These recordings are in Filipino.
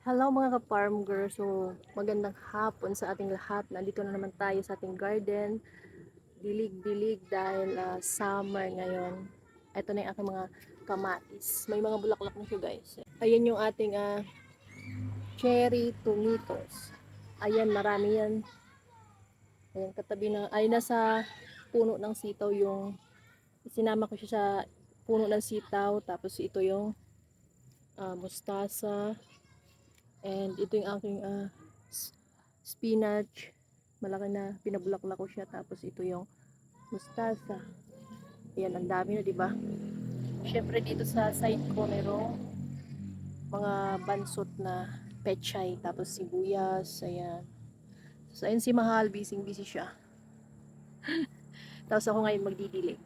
Hello mga ka-farm girls. So, magandang hapon sa ating lahat. Nandito na naman tayo sa ating garden. Dilig-dilig dahil summer ngayon. Ito na yung aking mga kamatis. May mga bulaklak na siya guys. Ayan yung ating cherry tomatoes. Ayan, marami yan. Ayan, katabi na, ay nasa puno ng sitaw yung, sinama ko siya sa puno ng sitaw. Tapos ito yung mustasa. And ito yung aking spinach. Malaki na pinabulaklak ko siya. Tapos ito yung mustasa. Ayan, ang dami na, diba? Syempre dito sa side ko merong mga bansot na pechay. Tapos sibuyas. Ayan. So, ayun si Mahal. Busy siya. Tapos ako ngayon magdidilig.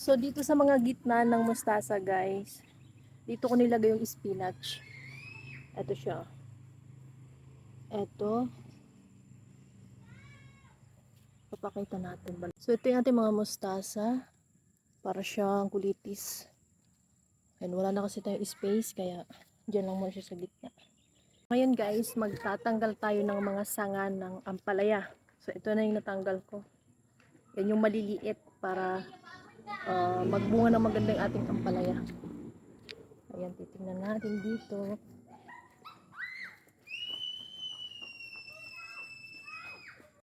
So, dito sa mga gitna ng mustasa, guys, dito ko nilagay yung spinach. Ito siya. Ito. Papakita natin. So, ito yung ating mga mustasa. Para siyang kulitis. And wala na kasi tayong space, kaya dyan lang muna siya sa gitna. Ngayon guys, magtatanggal tayo ng mga sanga ng ampalaya. So, ito na yung natanggal ko. Yan yung maliliit para magbunga ng magandang ating ampalaya. Ayan, titingnan natin dito.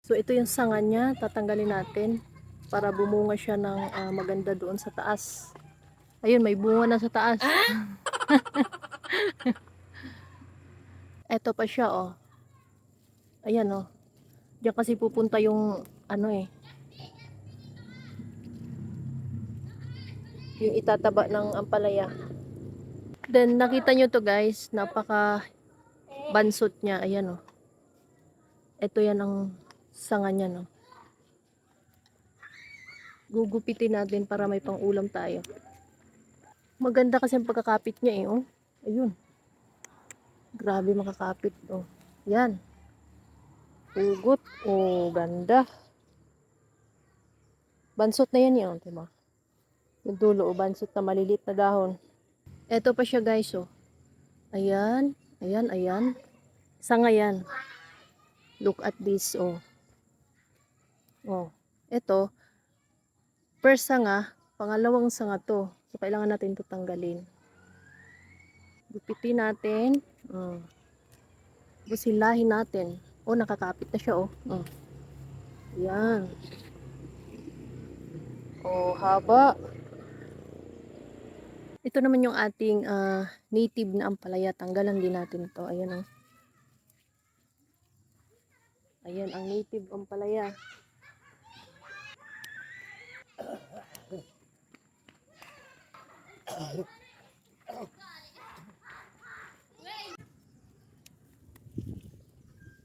So, ito yung sanga niya. Tatanggalin natin para bumunga siya ng maganda doon sa taas. Ayun, may bunga na sa taas. Ito pa siya, oh. Ayan, oh. Diyan kasi pupunta yung, yung itataba ng ampalaya. Then, nakita nyo to guys, napaka bansot niya. Ayan, oh. Ito yan ang sanga niya, no. Gugupitin natin para may pang-ulam tayo. Maganda kasi ang pagkakapit niya, eh, oh. Ayun. Grabe makakapit, oh. Yan. Ugot. Oh, ganda. Bansot na yan, yun, diba? Yung dulo, oh, bansot na malilit na dahon. Eto pa siya, guys, oh. Ayan. Ayan. Sanga yan. Look at this, oh. Oh. Eto. First sanga, pangalawang sanga to. So, kailangan natin ito tanggalin. Gupitin natin. Busilahin natin. Oh, nakakapit na siya, oh. Yan. Oh, haba. Ito naman yung ating native na ampalaya. Tanggalan din natin ito. Ayan, oh. Ayan, ang native ampalaya.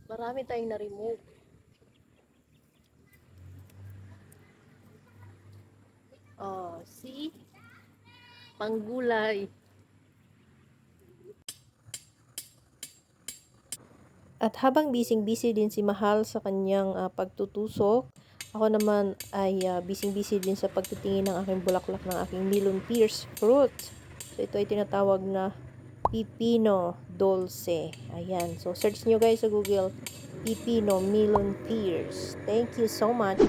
Marami tayong na-remove. Oh, see? Panggulay. At habang busy din si Mahal sa kanyang pagtutusok, ako naman ay busy din sa pagtitingin ng aking bulaklak ng aking melon pears fruit. So, ito ay tinatawag na Pipino Dulce. Ayan. So, search nyo guys sa Google, Pipino Melon Pears. Thank you so much.